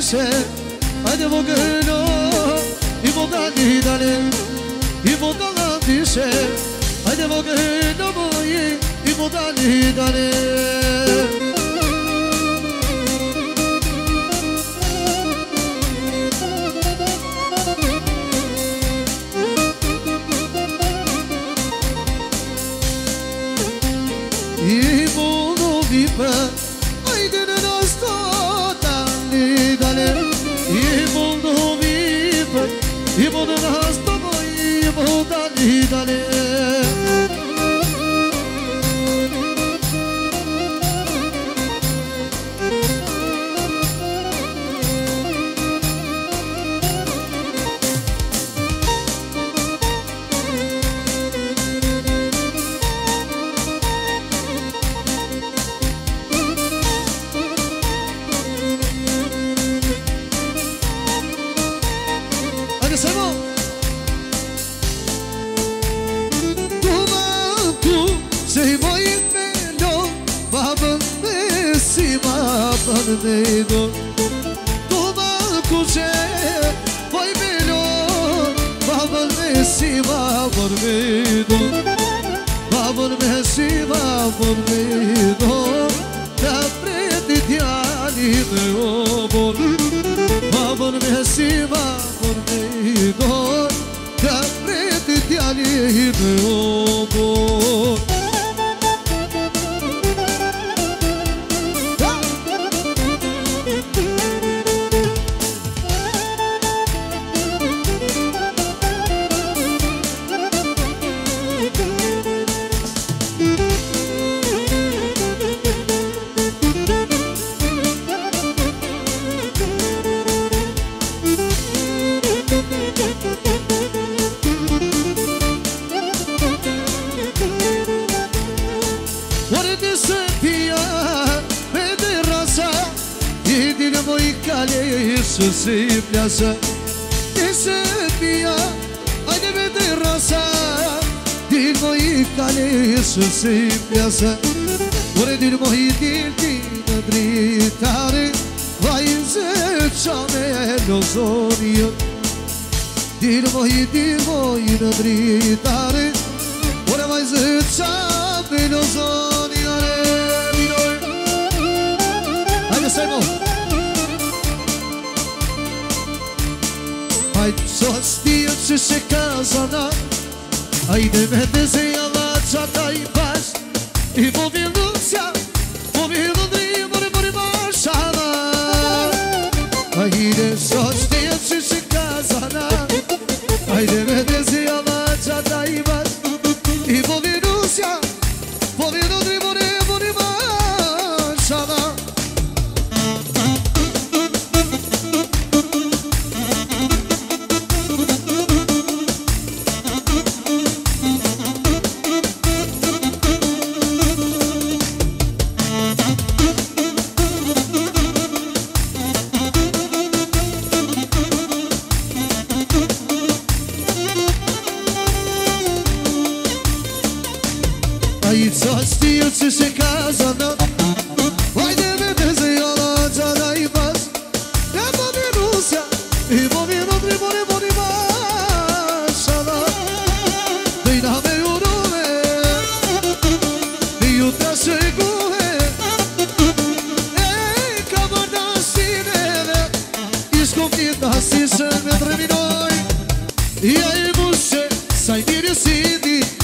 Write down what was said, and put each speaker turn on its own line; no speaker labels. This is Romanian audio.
dishe Ajde vogëlo I mo dali dale I mo dala dishe Ajde vogëlo moje I mo dali dale I mogu vipa Ajde në nasto dali dale I mogu vipa I mogu nasto I mogu dali dale Nedo Toma kuce Poi melon Babal mesi babor medo Babor mesi babor medo Da preti djali me obor Babor mesi babor medo Da preti djali me obor Si plasa Ese día Ajde me de rasa Digo I kale si plasa Ore dirmo I dirti në dritare Vajze qame lo zonio Dirmo I në dritare Ore vajze qame lo zonio Ajde sejmo Ajde sos tijët që se kazana Ajde me të zejala qata I pas I po vildusja Po vildudri mori marshana Ajde sos tijët që se kazana Ajde me të zejala qata I pas I po vildusja Po vildudri mori marshana që se kazana Vajde me beze jala gjana I pas E po virusja I po virudri mori mashana Dejna me urove I jutra shekuhe E ka bërna sineve I shkomnita si shën me treminoj I a I bushe sa I mirë si di